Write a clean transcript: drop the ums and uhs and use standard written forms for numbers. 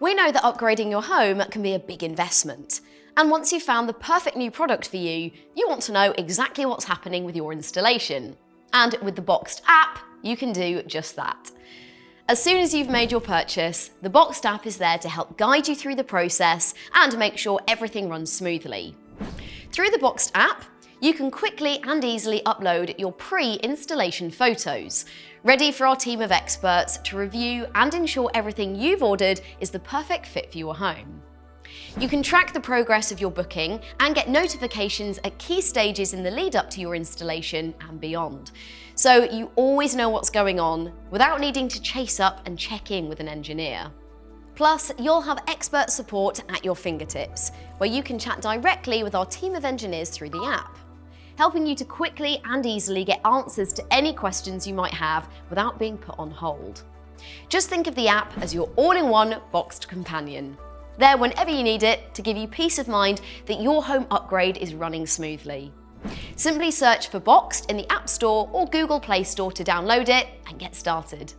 We know that upgrading your home can be a big investment. And once you've found the perfect new product for you, you want to know exactly what's happening with your installation. And with the BOXT app, you can do just that. As soon as you've made your purchase, the BOXT app is there to help guide you through the process and make sure everything runs smoothly. Through the BOXT app, you can quickly and easily upload your pre-installation photos, ready for our team of experts to review and ensure everything you've ordered is the perfect fit for your home. You can track the progress of your booking and get notifications at key stages in the lead up to your installation and beyond. So you always know what's going on without needing to chase up and check in with an engineer. Plus, you'll have expert support at your fingertips, where you can chat directly with our team of engineers through the app, helping you to quickly and easily get answers to any questions you might have without being put on hold. Just think of the app as your all-in-one BOXT companion, there whenever you need it to give you peace of mind that your home upgrade is running smoothly. Simply search for BOXT in the App Store or Google Play Store to download it and get started.